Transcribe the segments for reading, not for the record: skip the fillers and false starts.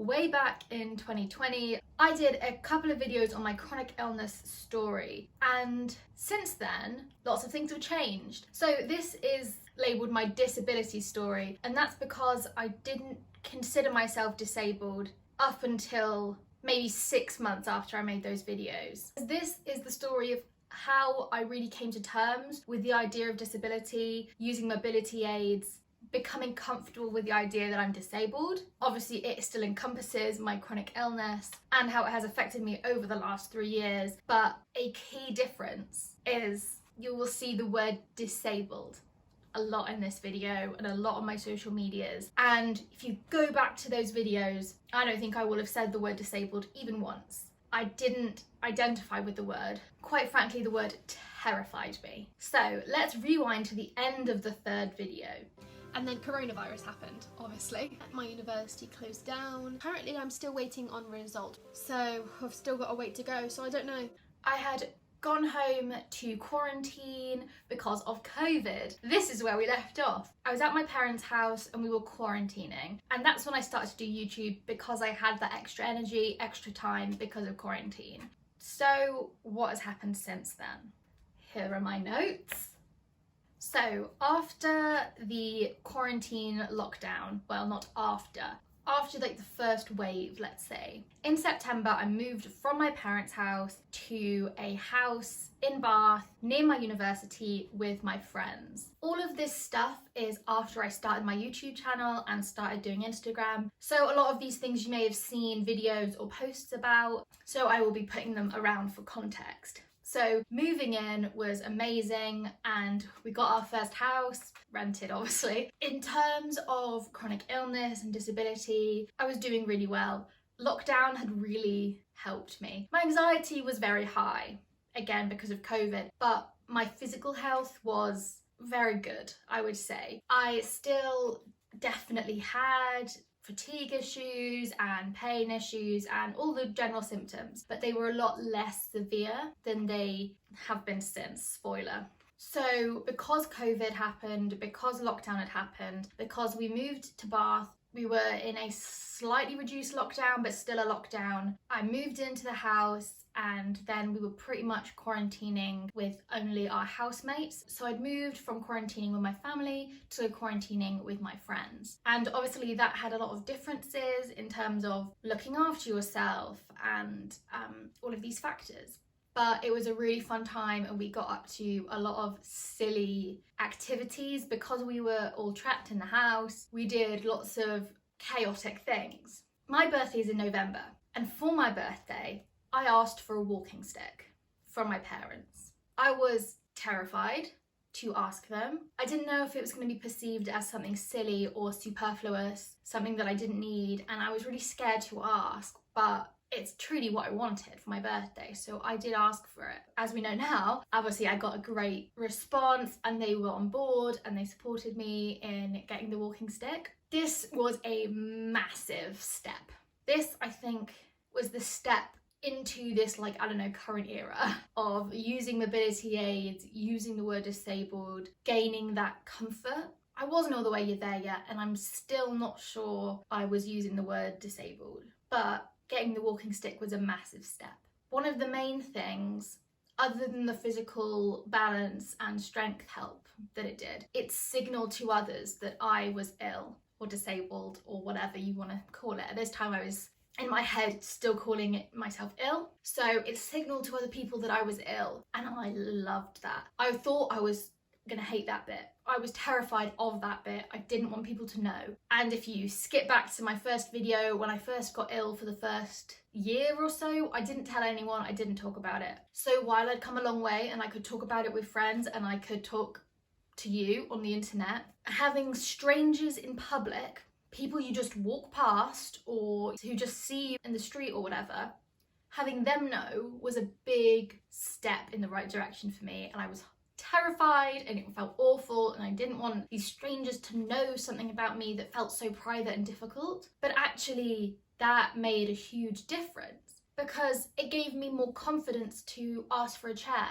way back in 2020, I did a couple of videos on my chronic illness story, and since then, lots of things have changed. So this is labelled my disability story, and that's because I didn't consider myself disabled up until maybe 6 months after I made those videos. This is the story of how I really came to terms with the idea of disability, using mobility aids, becoming comfortable with the idea that I'm disabled. Obviously, it still encompasses my chronic illness and how it has affected me over the last 3 years, but a key difference is you will see the word disabled a lot in this video and a lot on my social medias. And if you go back to those videos, I don't think I will have said the word disabled even once. I didn't identify with the word. Quite frankly, the word terrified me. So let's rewind to the end of the 3rd video. And then coronavirus happened, obviously. My university closed down. Currently I'm still waiting on result, so I've still got a way to go, so I don't know. I had gone home to quarantine because of COVID. This is where we left off. I was at my parents' house and we were quarantining, and that's when I started to do YouTube because I had that extra energy, extra time because of quarantine. So what has happened since then? Here are my notes. So after the quarantine lockdown, well, not after like the first wave, let's say, in September I moved from my parents' house to a house in Bath near my university with my friends. All of this stuff is after I started my YouTube channel and started doing Instagram, so a lot of these things you may have seen videos or posts about, so I will be putting them around for context. So moving in was amazing, and we got our first house, rented obviously. In terms of chronic illness and disability, I was doing really well. Lockdown had really helped me. My anxiety was very high, again because of COVID, but my physical health was very good, I would say. I still definitely had fatigue issues and pain issues and all the general symptoms, but they were a lot less severe than they have been since, spoiler. So because COVID happened, because lockdown had happened, because we moved to Bath, we were in a slightly reduced lockdown, but still a lockdown. I moved into the house, and then we were pretty much quarantining with only our housemates. So I'd moved from quarantining with my family to quarantining with my friends. And obviously that had a lot of differences in terms of looking after yourself and all of these factors. But it was a really fun time, and we got up to a lot of silly activities because we were all trapped in the house. We did lots of chaotic things. My birthday is in November, and for my birthday, I asked for a walking stick from my parents. I was terrified to ask them. I didn't know if it was going to be perceived as something silly or superfluous, something that I didn't need, and I was really scared to ask, but it's truly what I wanted for my birthday, so I did ask for it. As we know now, obviously I got a great response and they were on board and they supported me in getting the walking stick. This was a massive step. This, I think, was the step into this, like, I don't know, current era of using mobility aids, using the word disabled, gaining that comfort. I wasn't all the way there yet, and I'm still not sure I was using the word disabled, but getting the walking stick was a massive step. One of the main things, other than the physical balance and strength help that it did, it signaled to others that I was ill or disabled or whatever you want to call it. At this time I was in my head still calling it myself ill. So it signaled to other people that I was ill, and I loved that. I thought I was gonna hate that bit. I was terrified of that bit. I didn't want people to know. And if you skip back to my first video, when I first got ill for the first year or so, I didn't tell anyone, I didn't talk about it. So while I'd come a long way and I could talk about it with friends and I could talk to you on the internet, having strangers in public, people you just walk past or who just see you in the street or whatever, having them know was a big step in the right direction for me, and I was terrified and it felt awful, and I didn't want these strangers to know something about me that felt so private and difficult. But actually that made a huge difference because it gave me more confidence to ask for a chair.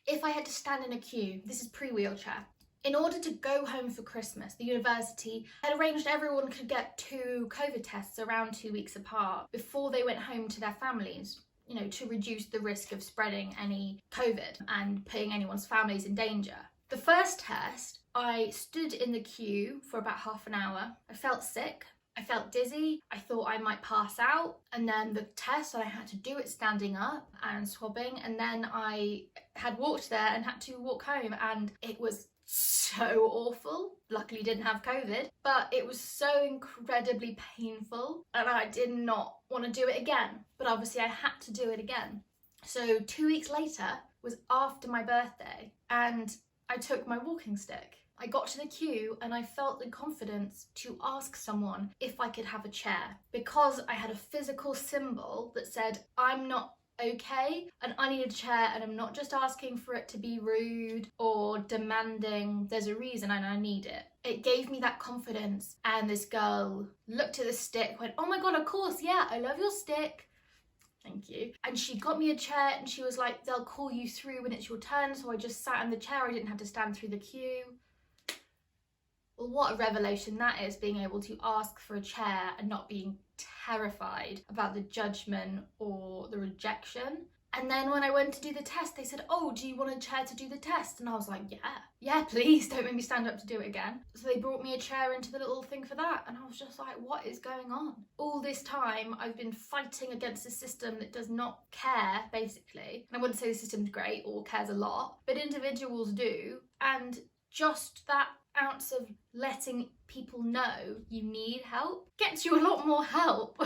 If I had to stand in a queue, this is pre-wheelchair, In order to go home for Christmas, the university had arranged everyone could get 2 COVID tests around 2 weeks apart before they went home to their families, you know, to reduce the risk of spreading any COVID and putting anyone's families in danger. The first test, I stood in the queue for about half an hour. I felt sick. I felt dizzy. I thought I might pass out. And then the test, I had to do it standing up and swabbing. And then I had walked there and had to walk home, and it was so awful. Luckily didn't have COVID, but it was so incredibly painful and I did not want to do it again. But obviously I had to do it again. So 2 weeks later was after my birthday, and I took my walking stick. I got to the queue and I felt the confidence to ask someone if I could have a chair, because I had a physical symbol that said I'm not okay and I need a chair, and I'm not just asking for it to be rude or demanding. There's a reason and I need it. It gave me that confidence, and this girl looked at the stick, went, "Oh my god, of course, yeah, I love your stick. Thank you." And she got me a chair and she was like, "They'll call you through when it's your turn." So I just sat in the chair. I didn't have to stand through the queue. Well, what a revelation that is, being able to ask for a chair and not being terrified about the judgment or the rejection. And then when I went to do the test, they said, "Oh, do you want a chair to do the test?" And I was like, yeah, please don't make me stand up to do it again. So they brought me a chair into the little thing for that. And I was just like, what is going on? All this time I've been fighting against a system that does not care, basically. And I wouldn't say the system's great or cares a lot, but individuals do. And just that ounce of letting people know you need help gets you a lot more help.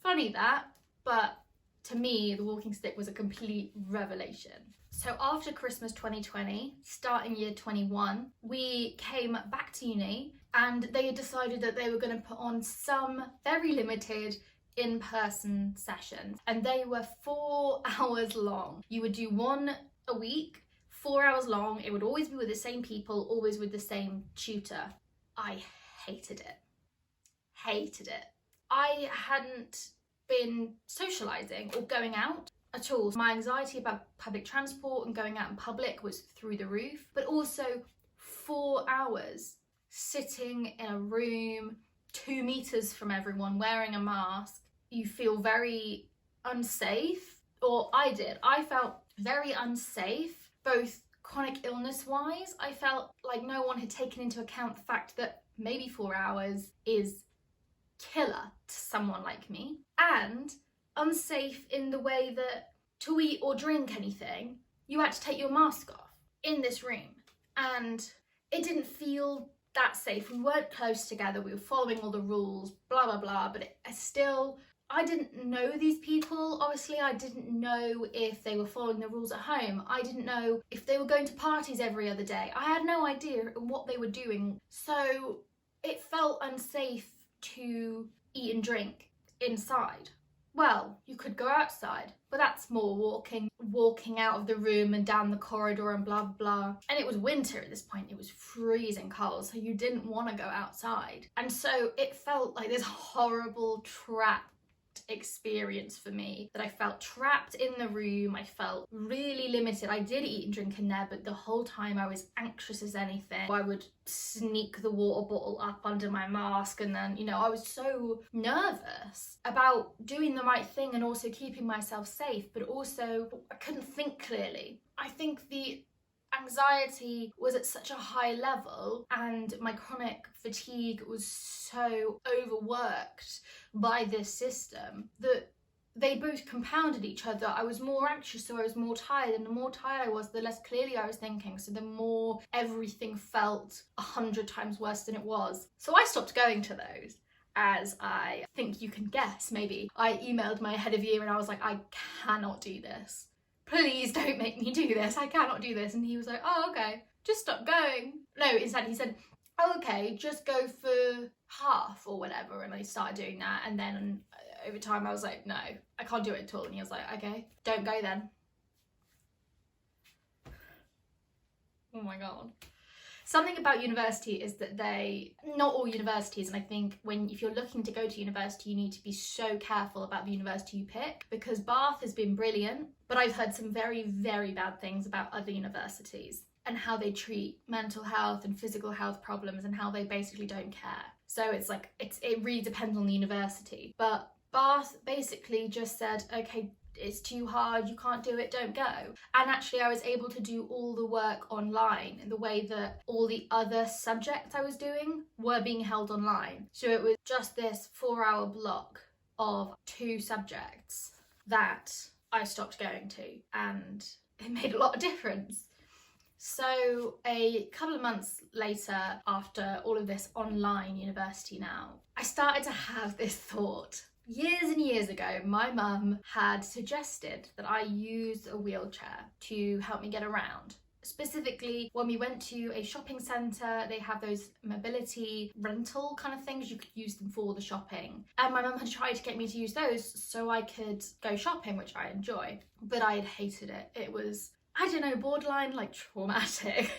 Funny that, but to me, the walking stick was a complete revelation. So after Christmas 2020, starting year 21, we came back to uni, and they had decided that they were going to put on some very limited in-person sessions, and they were 4 hours long. You would do one a week, 4 hours long. It would always be with the same people, always with the same tutor. I hated it. Hated it. I hadn't been socialising or going out at all. My anxiety about public transport and going out in public was through the roof, but also 4 hours sitting in a room 2 meters from everyone wearing a mask. You feel very unsafe, or I did. I felt very unsafe, both chronic illness wise. I felt like no one had taken into account the fact that maybe 4 hours is killer to someone like me, and unsafe in the way that to eat or drink anything, you had to take your mask off in this room, and it didn't feel that safe. We weren't close together, we were following all the rules, blah blah blah, but I didn't know these people. Obviously, I didn't know if they were following the rules at home. I didn't know if they were going to parties every other day. I had no idea what they were doing. So it felt unsafe to eat and drink inside. Well, you could go outside, but that's more walking out of the room and down the corridor and blah, blah. And it was winter at this point. It was freezing cold, so you didn't want to go outside. And so it felt like this horrible trap experience for me, that I felt trapped in the room. I felt really limited. I did eat and drink in there, but the whole time I was anxious as anything. I would sneak the water bottle up under my mask, and then, you know, I was so nervous about doing the right thing and also keeping myself safe, but also I couldn't think clearly. I think the anxiety was at such a high level, and my chronic fatigue was so overworked by this system that they both compounded each other. I was more anxious, so I was more tired, and the more tired I was, the less clearly I was thinking, so the more everything felt 100 times worse than it was. So I stopped going to those. As I think you can guess, maybe I emailed my head of year and I was like, I cannot do this. Please don't make me do this. I cannot do this. And he was like, oh, okay, just stop going. No, instead he said, oh, okay, just go for half or whatever. And I started doing that. And then over time I was like, no, I can't do it at all. And he was like, okay, don't go then. Oh my God. Something about university is that not all universities, and I think if you're looking to go to university, you need to be so careful about the university you pick, because Bath has been brilliant, but I've heard some very, very bad things about other universities. and how they treat mental health and physical health problems and how they basically don't care. So it's like, it really depends on the university. But Bath basically just said, okay, it's too hard, you can't do it, don't go. And actually I was able to do all the work online in the way that all the other subjects I was doing were being held online. So it was just this 4-hour block of 2 subjects that I stopped going to, and it made a lot of difference. So a couple of months later, after all of this online university now, I started to have this thought. Years and years ago, my mum had suggested that I use a wheelchair to help me get around. Specifically, when we went to a shopping centre, they have those mobility rental kind of things. You could use them for the shopping. And my mum had tried to get me to use those so I could go shopping, which I enjoy. But I had hated it. It was, I don't know, borderline like traumatic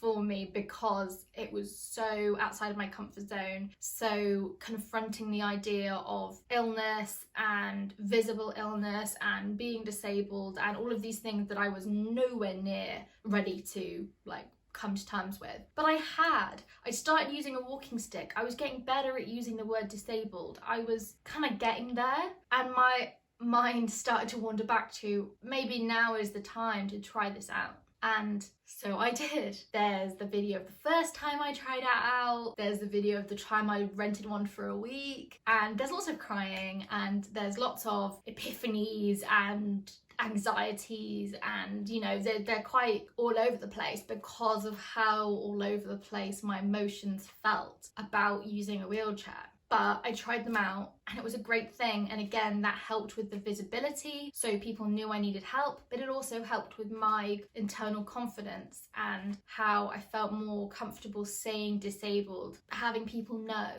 for me because it was so outside of my comfort zone, so confronting the idea of illness and visible illness and being disabled and all of these things that I was nowhere near ready to like come to terms with. But I started using a walking stick. I was getting better at using the word disabled. I was kind of getting there, and my mind started to wander back to maybe now is the time to try this out. And so I did. There's the video of the first time I tried it out, there's the video of the time I rented one for a week, and there's lots of crying, and there's lots of epiphanies and anxieties, and you know, they're quite all over the place because of how all over the place my emotions felt about using a wheelchair. But I tried them out and it was a great thing. And again, that helped with the visibility, so people knew I needed help, but it also helped with my internal confidence and how I felt more comfortable saying disabled, having people know,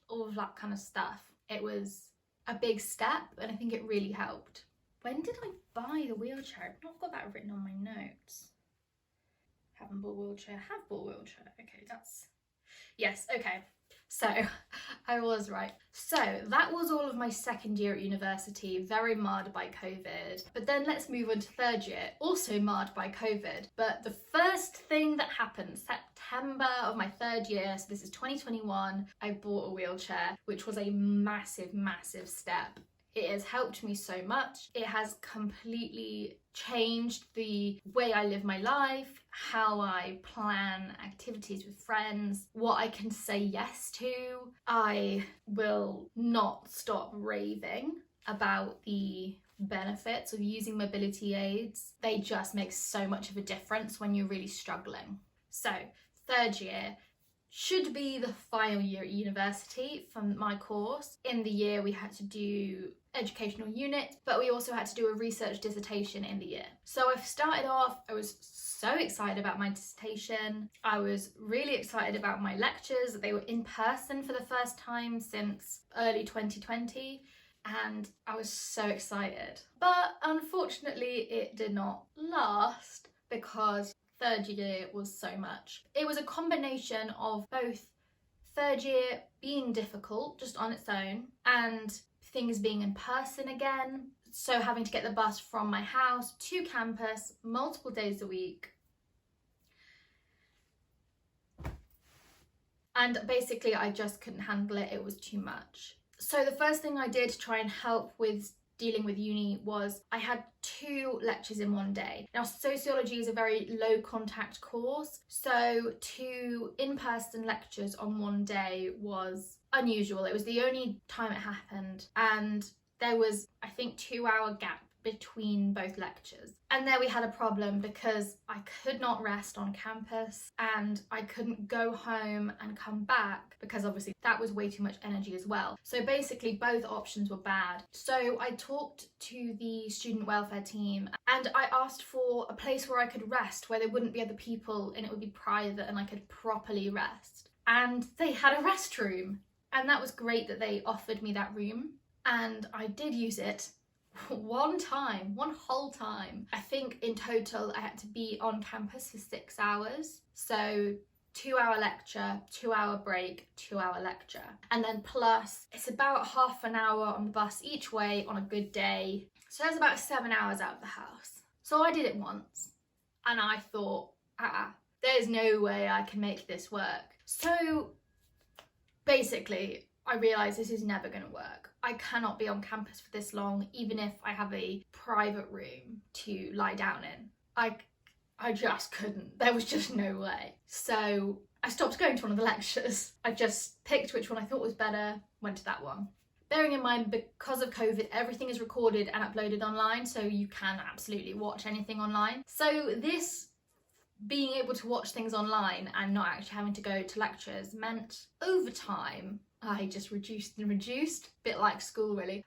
all of that kind of stuff. It was a big step and I think it really helped. When did I buy the wheelchair? I've not got that written on my notes. Haven't bought a wheelchair, have bought a wheelchair. Okay, yes, okay. So I was right. So that was all of my second year at university, very marred by COVID. But then let's move on to third year, also marred by COVID. But the first thing that happened, September of my third year, so this is 2021, I bought a wheelchair, which was a massive, massive step. It has helped me so much. It has completely changed the way I live my life, how I plan activities with friends, what I can say yes to. I will not stop raving about the benefits of using mobility aids. They just make so much of a difference when you're really struggling. So, third year should be the final year at university from my course. In the year we had to do educational unit, but we also had to do a research dissertation in the year. So I've started off, I was so excited about my dissertation. I was really excited about my lectures. They were in person for the first time since early 2020. And I was so excited. But unfortunately, it did not last because third year was so much. It was a combination of both third year being difficult just on its own and things being in person again. So having to get the bus from my house to campus multiple days a week. And basically I just couldn't handle it. It was too much. So the first thing I did to try and help with dealing with uni was I had 2 lectures in one day. Now sociology is a very low contact course, so 2 in-person lectures on one day was unusual. It was the only time it happened, and there was, I think, 2-hour gap between both lectures. And there we had a problem because I could not rest on campus and I couldn't go home and come back because obviously that was way too much energy as well. So basically both options were bad. So I talked to the student welfare team and I asked for a place where I could rest, where there wouldn't be other people and it would be private and I could properly rest. And they had a restroom, and that was great that they offered me that room, and I did use it one whole time. I think in total I had to be on campus for 6 hours. So 2-hour lecture, 2-hour break, 2-hour lecture. And then plus it's about half an hour on the bus each way on a good day. So that's about 7 hours out of the house. So I did it once and I thought, there's no way I can make this work. So basically, I realised this is never going to work. I cannot be on campus for this long, even if I have a private room to lie down in. I just couldn't. There was just no way. So I stopped going to one of the lectures. I just picked which one I thought was better, went to that one. Bearing in mind, because of COVID, everything is recorded and uploaded online, so you can absolutely watch anything online. So this being able to watch things online and not actually having to go to lectures meant over time I just reduced and reduced, a bit like school really.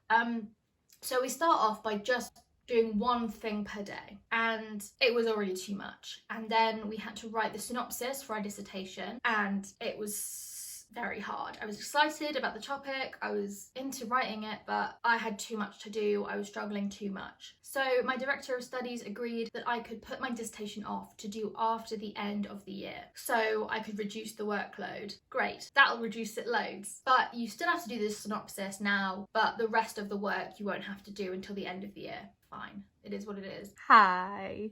So we start off by just doing one thing per day, and it was already too much. And then we had to write the synopsis for our dissertation, and it was very hard. I was excited about the topic, I was into writing it, but I had too much to do, I was struggling too much. So my director of studies agreed that I could put my dissertation off to do after the end of the year, so I could reduce the workload. Great, that'll reduce it loads. But you still have to do this synopsis now, but the rest of the work you won't have to do until the end of the year. Fine, it is what it is. Hi,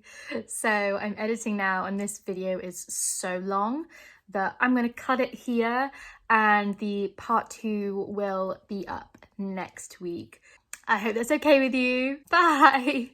so I'm editing now and this video is so long that I'm going to cut it here, and the part 2 will be up next week. I hope that's okay with you. Bye!